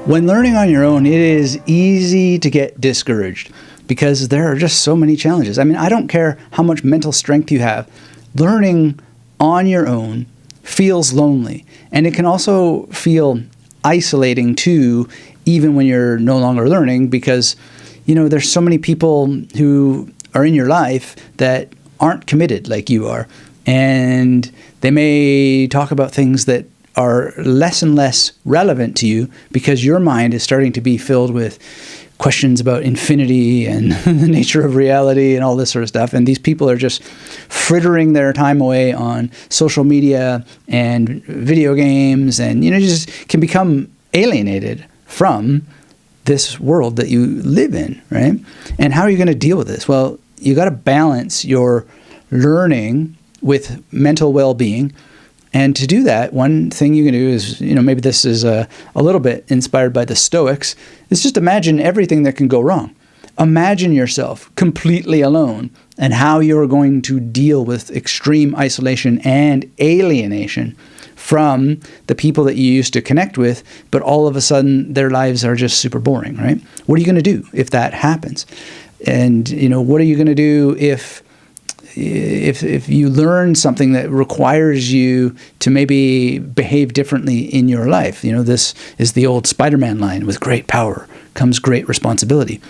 When learning on your own, it is easy to get discouraged because there are just so many challenges. I mean, I don't care how much mental strength you have. Learning on your own feels lonely, and it can also feel isolating too, even when you're no longer learning, because there's so many people who are in your life that aren't committed like you are, and they may talk about things that are less and less relevant to you because your mind is starting to be filled with questions about infinity and the nature of reality and all this sort of stuff. And these people are just frittering their time away on social media and video games, and just can become alienated from this world that you live in, right? And how are you going to deal with this? Well, you got to balance your learning with mental well-being. And to do that, one thing you can do is, maybe this is a little bit inspired by the Stoics, is just imagine everything that can go wrong. Imagine yourself completely alone and how you're going to deal with extreme isolation and alienation from the people that you used to connect with, but all of a sudden their lives are just super boring, right? What are you going to do if that happens? And, what are you going to do if you learn something that requires you to maybe behave differently in your life? This is the old Spider-Man line, with great power comes great responsibility.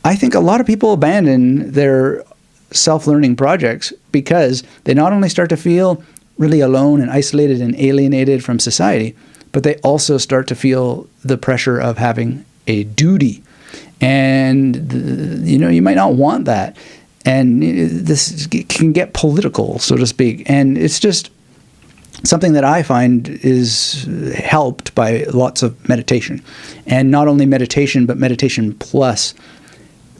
I think a lot of people abandon their self-learning projects because they not only start to feel really alone and isolated and alienated from society, but they also start to feel the pressure of having a duty. And, you might not want that. And this can get political, so to speak. And it's just something that I find is helped by lots of meditation. And not only meditation, but meditation plus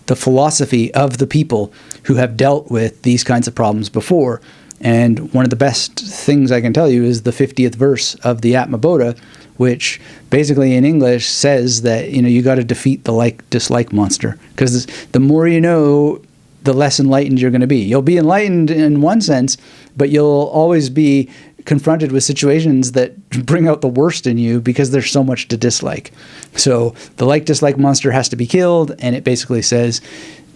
the philosophy of the people who have dealt with these kinds of problems before. And one of the best things I can tell you is the 50th verse of the Atmabodha, which basically in English says that, you got to defeat the like-dislike monster. Because the more you know, the less enlightened you're going to be. You'll be enlightened in one sense, but you'll always be confronted with situations that bring out the worst in you because there's so much to dislike. So the like-dislike monster has to be killed, and it basically says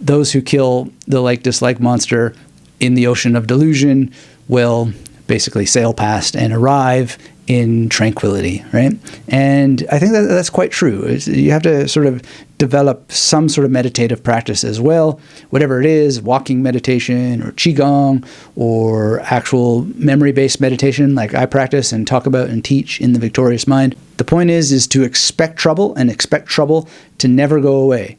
those who kill the like-dislike monster in the ocean of delusion will basically sail past and arrive in tranquility, right? And I think that's quite true. You have to sort of develop some sort of meditative practice as well, whatever it is, walking meditation or qigong or actual memory-based meditation like I practice and talk about and teach in The Victorious Mind. The point is to expect trouble and expect trouble to never go away.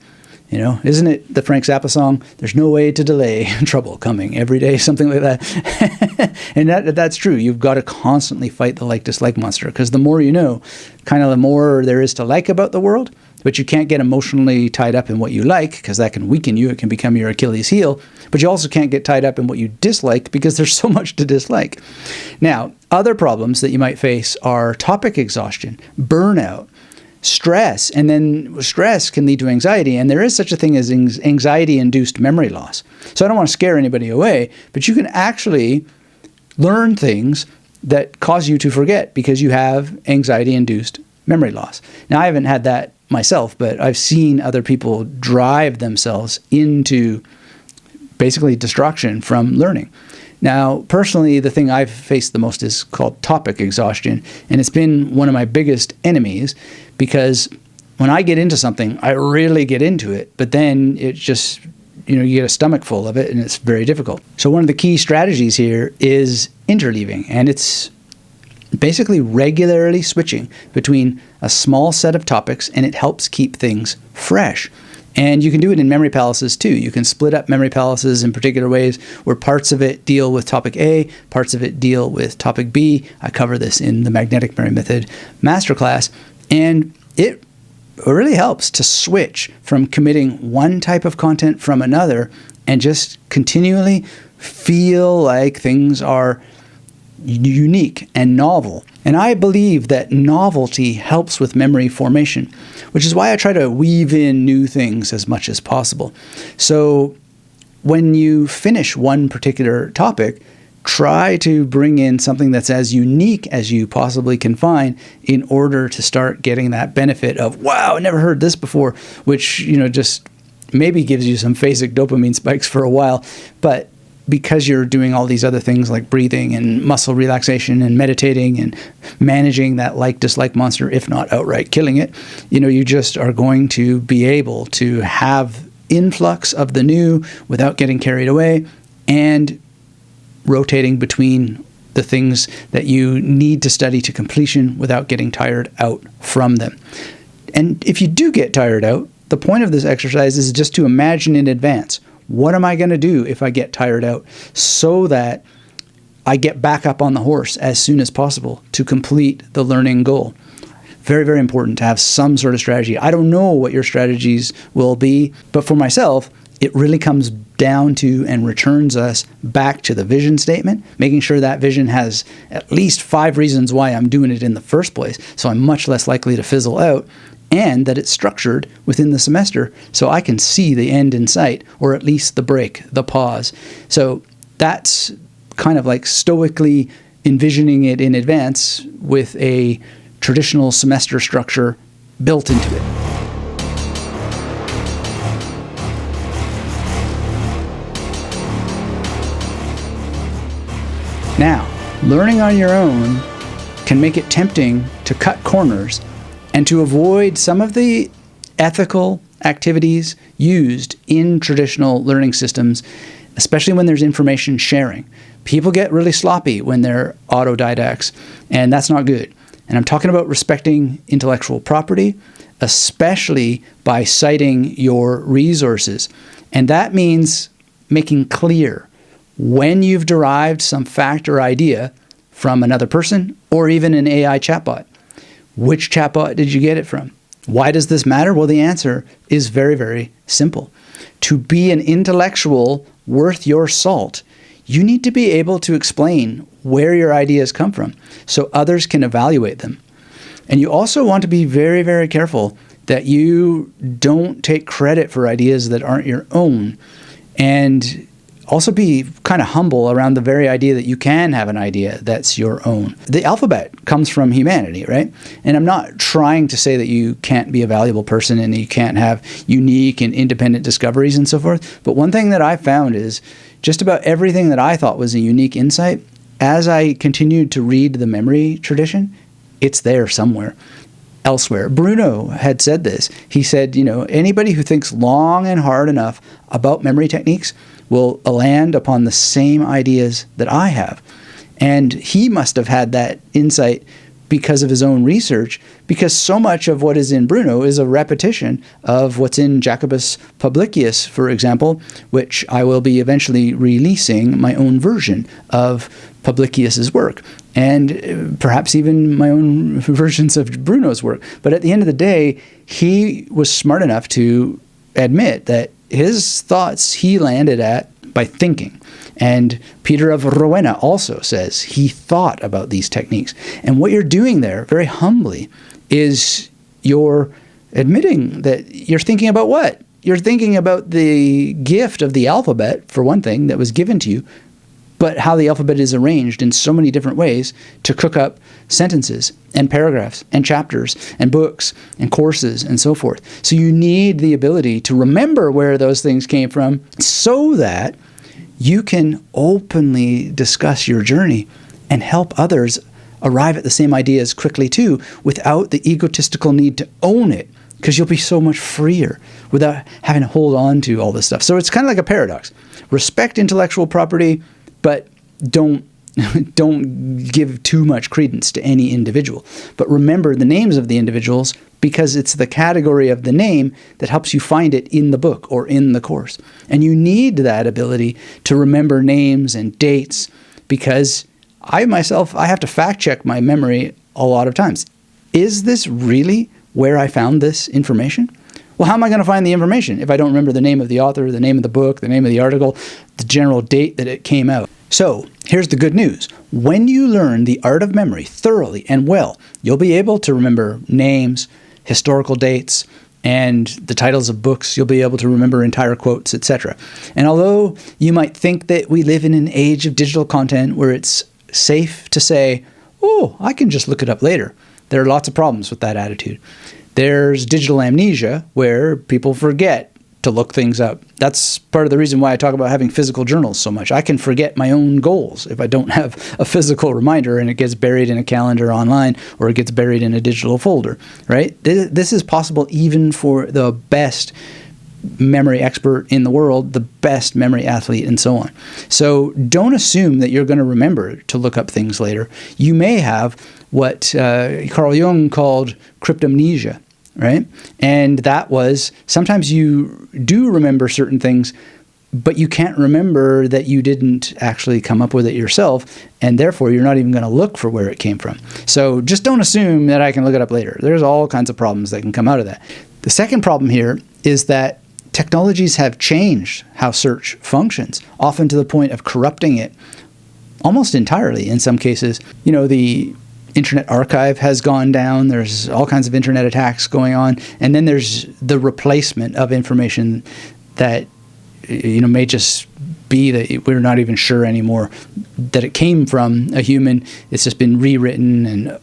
Isn't it the Frank Zappa song? There's no way to delay trouble coming every day, something like that. And that's true. You've got to constantly fight the like-dislike monster, because the more you know, kind of the more there is to like about the world. But you can't get emotionally tied up in what you like, because that can weaken you. It can become your Achilles heel. But you also can't get tied up in what you dislike, because there's so much to dislike. Now, other problems that you might face are topic exhaustion, burnout, stress, and then stress can lead to anxiety, and there is such a thing as anxiety-induced memory loss. So I don't want to scare anybody away, but you can actually learn things that cause you to forget because you have anxiety-induced memory loss. Now, I haven't had that myself, but I've seen other people drive themselves into basically destruction from learning. Now, personally, the thing I've faced the most is called topic exhaustion, and it's been one of my biggest enemies because when I get into something, I really get into it, but then it just, you get a stomach full of it, and it's very difficult. So one of the key strategies here is interleaving, and it's basically regularly switching between a small set of topics, and it helps keep things fresh. And you can do it in memory palaces too. You can split up memory palaces in particular ways where parts of it deal with topic A, parts of it deal with topic B. I cover this in the Magnetic Memory Method Masterclass. And it really helps to switch from committing one type of content from another and just continually feel like things are unique and novel. And I believe that novelty helps with memory formation, which is why I try to weave in new things as much as possible. So when you finish one particular topic, try to bring in something that's as unique as you possibly can find in order to start getting that benefit of, wow, I never heard this before, which, just maybe gives you some phasic dopamine spikes for a while, but because you're doing all these other things like breathing and muscle relaxation and meditating and managing that like-dislike monster, if not outright killing it, you just are going to be able to have influx of the new without getting carried away and rotating between the things that you need to study to completion without getting tired out from them. And if you do get tired out, the point of this exercise is just to imagine in advance, what am I going to do if I get tired out so that I get back up on the horse as soon as possible to complete the learning goal? Very, very important to have some sort of strategy. I don't know what your strategies will be, but for myself, it really comes down to and returns us back to the vision statement, making sure that vision has at least 5 reasons why I'm doing it in the first place, so I'm much less likely to fizzle out, and that it's structured within the semester so I can see the end in sight, or at least the break, the pause. So that's kind of like stoically envisioning it in advance with a traditional semester structure built into it. Now, learning on your own can make it tempting to cut corners and to avoid some of the ethical activities used in traditional learning systems, especially when there's information sharing. People get really sloppy when they're autodidacts, and that's not good. And I'm talking about respecting intellectual property, especially by citing your resources. And that means making clear when you've derived some fact or idea from another person or even an AI chatbot. Which chatbot did you get it from? Why does this matter? Well, the answer is very, very simple. To be an intellectual worth your salt, you need to be able to explain where your ideas come from so others can evaluate them. And you also want to be very, very careful that you don't take credit for ideas that aren't your own, and also be kind of humble around the very idea that you can have an idea that's your own. The alphabet comes from humanity, right? And I'm not trying to say that you can't be a valuable person and you can't have unique and independent discoveries and so forth. But one thing that I found is just about everything that I thought was a unique insight, as I continued to read the memory tradition, it's there somewhere elsewhere. Bruno had said this. He said, anybody who thinks long and hard enough about memory techniques will land upon the same ideas that I have. And he must have had that insight because of his own research, because so much of what is in Bruno is a repetition of what's in Jacobus Publicius, for example, which I will be eventually releasing my own version of Publicius's work, and perhaps even my own versions of Bruno's work. But at the end of the day, he was smart enough to admit that his thoughts he landed at by thinking. And Peter of Rowena also says he thought about these techniques. And what you're doing there, very humbly, is you're admitting that you're thinking about what? You're thinking about the gift of the alphabet, for one thing, that was given to you, but how the alphabet is arranged in so many different ways to cook up sentences and paragraphs and chapters and books and courses and so forth. So you need the ability to remember where those things came from so that you can openly discuss your journey and help others arrive at the same ideas quickly too, without the egotistical need to own it, because you'll be so much freer without having to hold on to all this stuff. So it's kind of like a paradox. Respect intellectual property, but don't give too much credence to any individual. But remember the names of the individuals, because it's the category of the name that helps you find it in the book or in the course. And you need that ability to remember names and dates, because I have to fact check my memory a lot of times. Is this really where I found this information? Well, how am I going to find the information if I don't remember the name of the author, the name of the book, the name of the article, the general date that it came out? So here's the good news. When you learn the art of memory thoroughly and well, you'll be able to remember names, historical dates, and the titles of books. You'll be able to remember entire quotes, etc. And although you might think that we live in an age of digital content where it's safe to say, oh, I can just look it up later, there are lots of problems with that attitude. There's digital amnesia, where people forget to look things up. That's part of the reason why I talk about having physical journals so much. I can forget my own goals if I don't have a physical reminder and it gets buried in a calendar online, or it gets buried in a digital folder, right? This is possible even for the best memory expert in the world, the best memory athlete, and so on. So don't assume that you're going to remember to look up things later. You may have what Carl Jung called cryptomnesia, right? And that was, sometimes you do remember certain things, but you can't remember that you didn't actually come up with it yourself, and therefore you're not even going to look for where it came from. So just don't assume that I can look it up later. There's all kinds of problems that can come out of that. The second problem here is that technologies have changed how search functions, often to the point of corrupting it almost entirely in some cases. The Internet Archive has gone down. There's all kinds of internet attacks going on. And then there's the replacement of information that, may just be that we're not even sure anymore that it came from a human. It's just been rewritten, and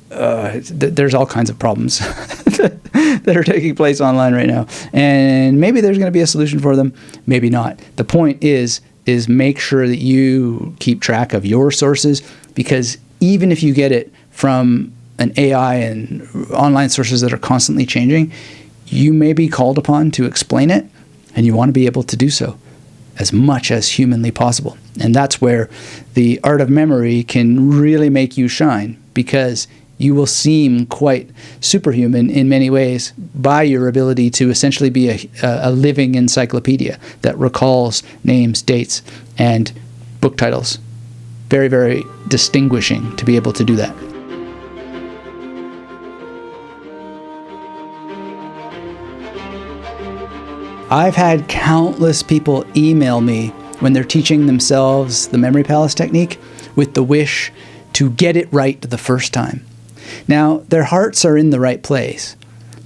there's all kinds of problems that are taking place online right now. And maybe there's going to be a solution for them, maybe not. The point is make sure that you keep track of your sources, because even if you get it from an AI and online sources that are constantly changing, you may be called upon to explain it, and you want to be able to do so as much as humanly possible. And that's where the art of memory can really make you shine, because you will seem quite superhuman in many ways by your ability to essentially be a living encyclopedia that recalls names, dates, and book titles. Very, very distinguishing to be able to do that. I've had countless people email me when they're teaching themselves the memory palace technique with the wish to get it right the first time. Now, their hearts are in the right place,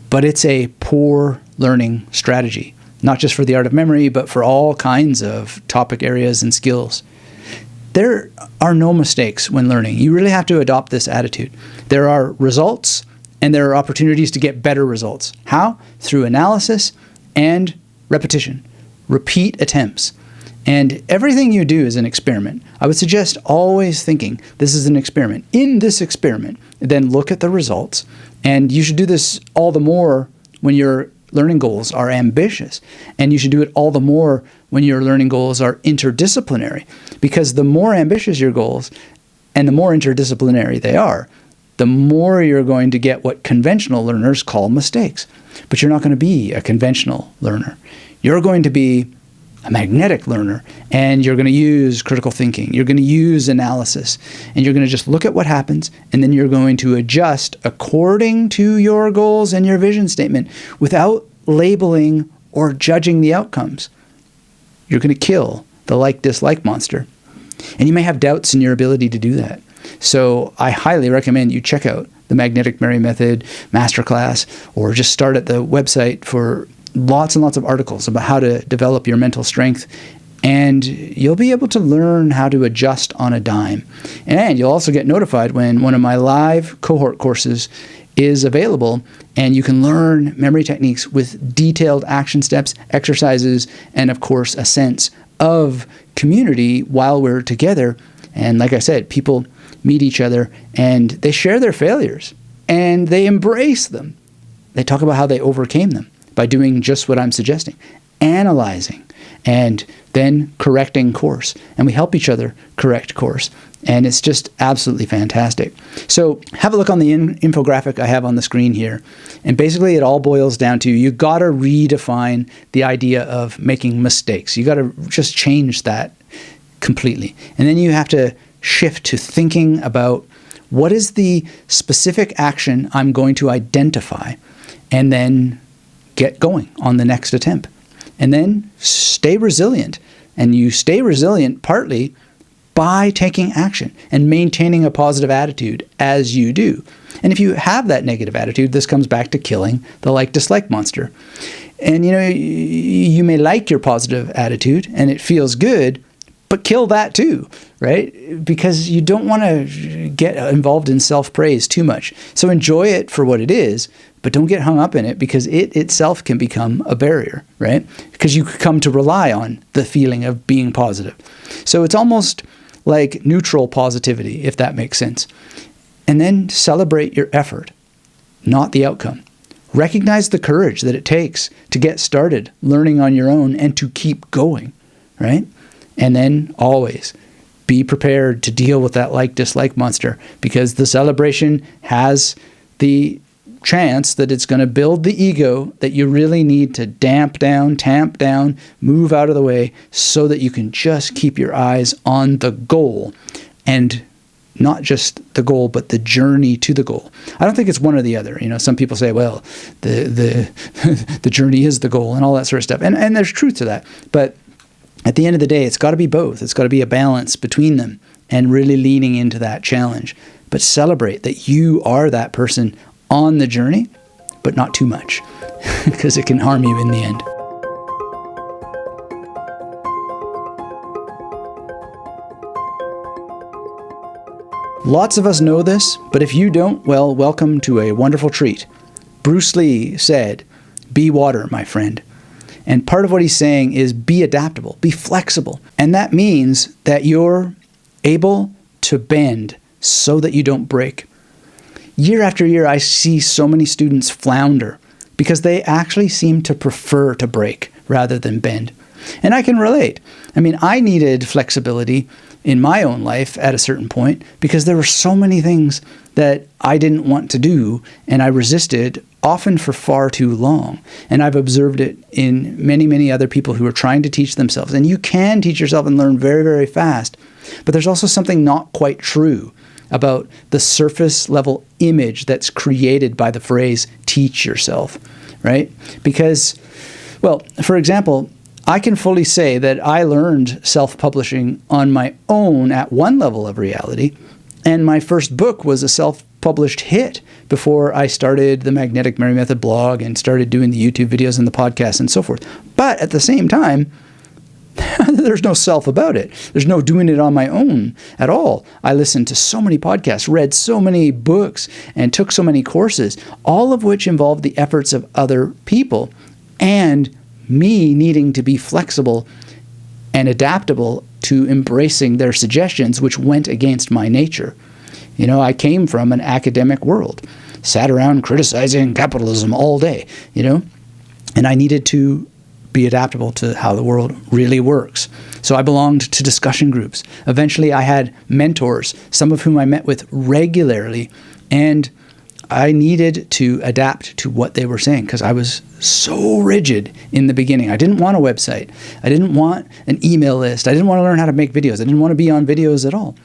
but it's a poor learning strategy, not just for the art of memory, but for all kinds of topic areas and skills. There are no mistakes when learning. You really have to adopt this attitude. There are results, and there are opportunities to get better results. How? Through analysis and repetition. Repeat attempts. And everything you do is an experiment. I would suggest always thinking this is an experiment. In this experiment, then look at the results. And you should do this all the more when your learning goals are ambitious. And you should do it all the more when your learning goals are interdisciplinary. Because the more ambitious your goals and the more interdisciplinary they are, the more you're going to get what conventional learners call mistakes. But you're not going to be a conventional learner. You're going to be a magnetic learner, and you're going to use critical thinking. You're going to use analysis, and you're going to just look at what happens, and then you're going to adjust according to your goals and your vision statement without labeling or judging the outcomes. You're going to kill the like-dislike monster. And you may have doubts in your ability to do that. So I highly recommend you check out the Magnetic Memory Method Masterclass, or just start at the website for lots and lots of articles about how to develop your mental strength, and you'll be able to learn how to adjust on a dime. And you'll also get notified when one of my live cohort courses is available, and you can learn memory techniques with detailed action steps, exercises, and of course a sense of community while we're together. And like I said, people meet each other and they share their failures and they embrace them. They talk about how they overcame them by doing just what I'm suggesting, analyzing, and then correcting course. And we help each other correct course. And it's just absolutely fantastic. So have a look on the infographic I have on the screen here. And basically it all boils down to you got to redefine the idea of making mistakes. You got to just change that completely. And then you have to shift to thinking about what is the specific action I'm going to identify, and then get going on the next attempt. And then stay resilient. And you stay resilient partly by taking action and maintaining a positive attitude as you do. And if you have that negative attitude, this comes back to killing the like-dislike monster. And you may like your positive attitude and it feels good, but kill that too, right? Because you don't want to get involved in self-praise too much. So enjoy it for what it is, but don't get hung up in it, because it itself can become a barrier, right? Because you come to rely on the feeling of being positive. So it's almost like neutral positivity, if that makes sense. And then celebrate your effort, not the outcome. Recognize the courage that it takes to get started learning on your own and to keep going, right? And then always be prepared to deal with that like-dislike monster, because the celebration has the chance that it's going to build the ego that you really need to tamp down, move out of the way, so that you can just keep your eyes on the goal, and not just the goal, but the journey to the goal. I don't think it's one or the other. Some people say, well, the journey is the goal and all that sort of stuff. And there's truth to that. But at the end of the day, it's got to be both. It's got to be a balance between them and really leaning into that challenge. But celebrate that you are that person on the journey, but not too much, because it can harm you in the end. Lots of us know this, but if you don't, well, welcome to a wonderful treat. Bruce Lee said, "Be water, my friend." And part of what he's saying is be adaptable, be flexible. And that means that you're able to bend so that you don't break. Year after year, I see so many students flounder because they actually seem to prefer to break rather than bend. And I can relate. I mean, I needed flexibility in my own life at a certain point because there were so many things that I didn't want to do, and I resisted, often for far too long. And I've observed it in many, many other people who are trying to teach themselves. And you can teach yourself and learn very, very fast. But there's also something not quite true about the surface level image that's created by the phrase teach yourself, right? Because, well, for example, I can fully say that I learned self-publishing on my own at one level of reality, and my first book was a self-published hit before I started the Magnetic Mary Method blog and started doing the YouTube videos and the podcast and so forth. But at the same time, there's no self about it. There's no doing it on my own at all. I listened to so many podcasts, read so many books, and took so many courses, all of which involved the efforts of other people and me needing to be flexible and adaptable to embracing their suggestions, which went against my nature. You know, I came from an academic world, sat around criticizing capitalism all day, you know, and I needed to be adaptable to how the world really works. So I belonged to discussion groups. Eventually I had mentors, some of whom I met with regularly, and I needed to adapt to what they were saying because I was so rigid in the beginning. I didn't want a website. I didn't want an email list. I didn't want to learn how to make videos. I didn't want to be on videos at all.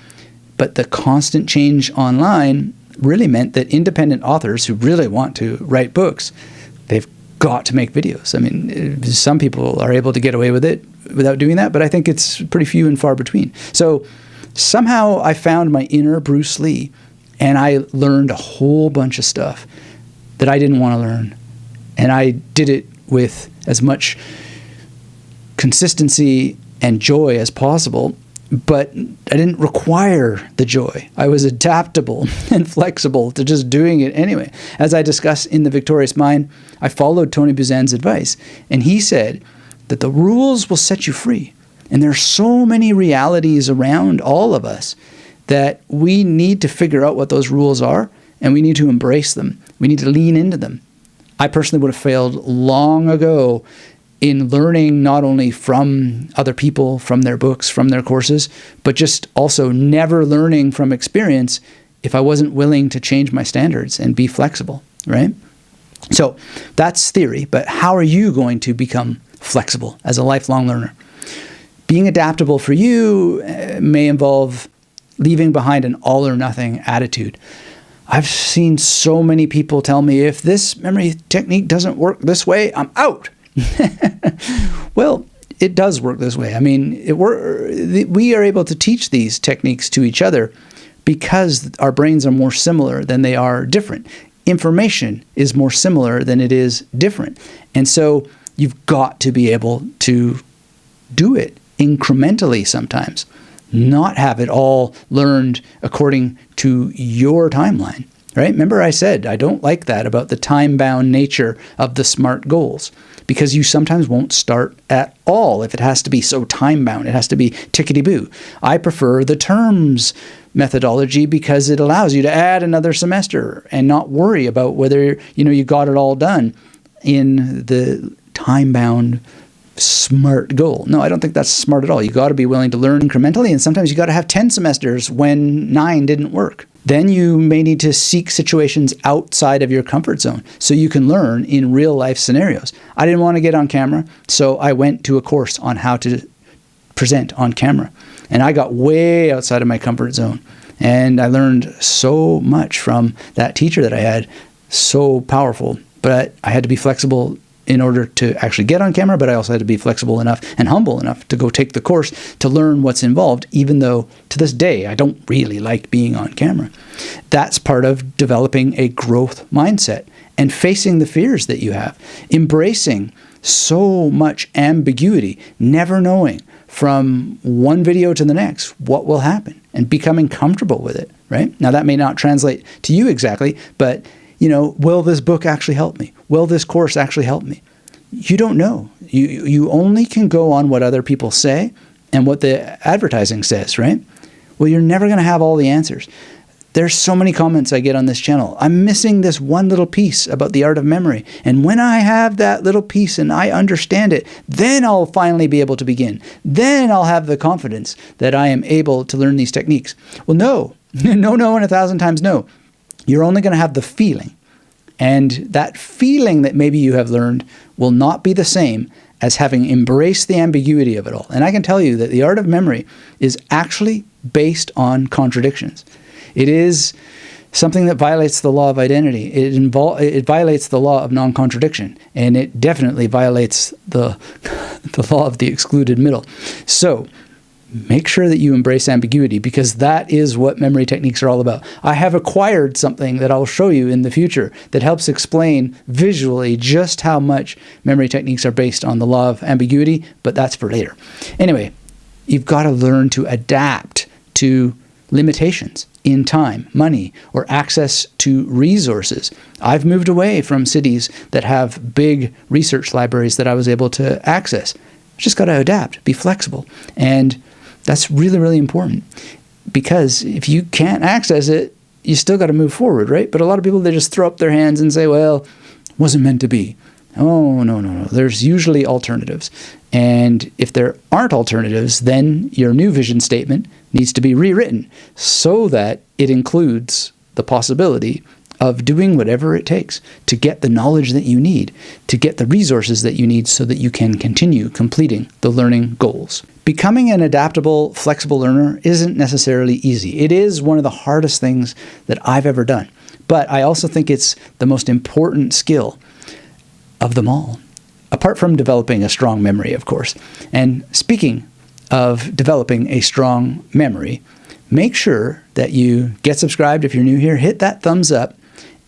But the constant change online really meant that independent authors who really want to write books, they've got to make videos. I mean, some people are able to get away with it without doing that, but I think it's pretty few and far between. So somehow I found my inner Bruce Lee, and I learned a whole bunch of stuff that I didn't want to learn. And I did it with as much consistency and joy as possible, but I didn't require the joy. I was adaptable and flexible to just doing it anyway. As I discuss in The Victorious Mind, I followed Tony Buzan's advice, and he said that the rules will set you free. And there are so many realities around all of us that we need to figure out what those rules are, and we need to embrace them. We need to lean into them. I personally would have failed long ago in learning not only from other people, from their books, from their courses, but just also never learning from experience if I wasn't willing to change my standards and be flexible, right? So that's theory, but how are you going to become flexible as a lifelong learner? Being adaptable for you may involve leaving behind an all-or-nothing attitude. I've seen so many people tell me, if this memory technique doesn't work this way, I'm out. Well, it does work this way. I mean, we are able to teach these techniques to each other because our brains are more similar than they are different. Information is more similar than it is different. And so you've got to be able to do it incrementally sometimes, not have it all learned according to your timeline, right? Remember I said I don't like that about the time-bound nature of the SMART goals, because you sometimes won't start at all if it has to be so time-bound. It has to be tickety-boo. I prefer the terms methodology because it allows you to add another semester and not worry about whether you got it all done in the time-bound SMART goal. No, I don't think that's smart at all. You got to be willing to learn incrementally, and sometimes you got to have 10 semesters when 9 didn't work. Then you may need to seek situations outside of your comfort zone so you can learn in real life scenarios. I didn't want to get on camera, so I went to a course on how to present on camera. And I got way outside of my comfort zone. And I learned so much from that teacher that I had, so powerful. But I had to be flexible in order to actually get on camera, but I also had to be flexible enough and humble enough to go take the course to learn what's involved, even though to this day, I don't really like being on camera. That's part of developing a growth mindset and facing the fears that you have, embracing so much ambiguity, never knowing from one video to the next what will happen, and becoming comfortable with it, right? Now, that may not translate to you exactly, but will this book actually help me? Will this course actually help me? You don't know. You only can go on what other people say and what the advertising says, right? Well, you're never going to have all the answers. There's so many comments I get on this channel. I'm missing this one little piece about the art of memory. And when I have that little piece and I understand it, then I'll finally be able to begin. Then I'll have the confidence that I am able to learn these techniques. Well, no, and 1,000 times no. You're only going to have the feeling. And that feeling that maybe you have learned will not be the same as having embraced the ambiguity of it all. And I can tell you that the art of memory is actually based on contradictions. It is something that violates the law of identity. It violates the law of non-contradiction, and it definitely violates the law of the excluded middle. So make sure that you embrace ambiguity, because that is what memory techniques are all about. I have acquired something that I'll show you in the future that helps explain visually just how much memory techniques are based on the law of ambiguity, but that's for later. Anyway, you've got to learn to adapt to limitations in time, money, or access to resources. I've moved away from cities that have big research libraries that I was able to access. Just got to adapt, be flexible. And that's really, really important, because if you can't access it, you still got to move forward, right? But a lot of people, they just throw up their hands and say, well, wasn't meant to be. Oh, no. There's usually alternatives. And if there aren't alternatives, then your new vision statement needs to be rewritten so that it includes the possibility of doing whatever it takes to get the knowledge that you need, to get the resources that you need so that you can continue completing the learning goals. Becoming an adaptable, flexible learner isn't necessarily easy. It is one of the hardest things that I've ever done. But I also think it's the most important skill of them all, apart from developing a strong memory, of course. And speaking of developing a strong memory, make sure that you get subscribed if you're new here, hit that thumbs up,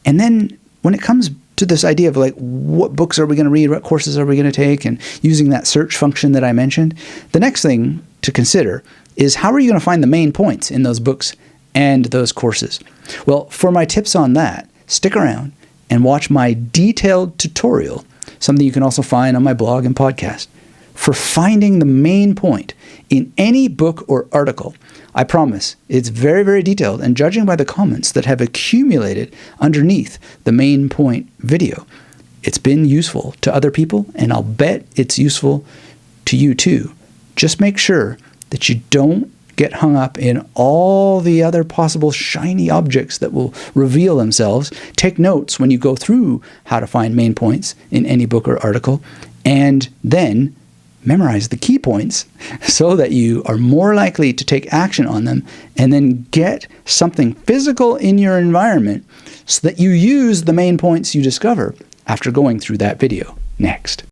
and then when it comes to this idea of like, what books are we going to read, what courses are we going to take, and using that search function that I mentioned, the next thing to consider is how are you going to find the main points in those books and those courses? Well, for my tips on that, stick around and watch my detailed tutorial, something you can also find on my blog and podcast, for finding the main point in any book or article. I promise it's very, very detailed, and judging by the comments that have accumulated underneath the main point video, it's been useful to other people, and I'll bet it's useful to you too. Just make sure that you don't get hung up in all the other possible shiny objects that will reveal themselves. Take notes when you go through how to find main points in any book or article, and then memorize the key points so that you are more likely to take action on them, and then get something physical in your environment so that you use the main points you discover after going through that video next.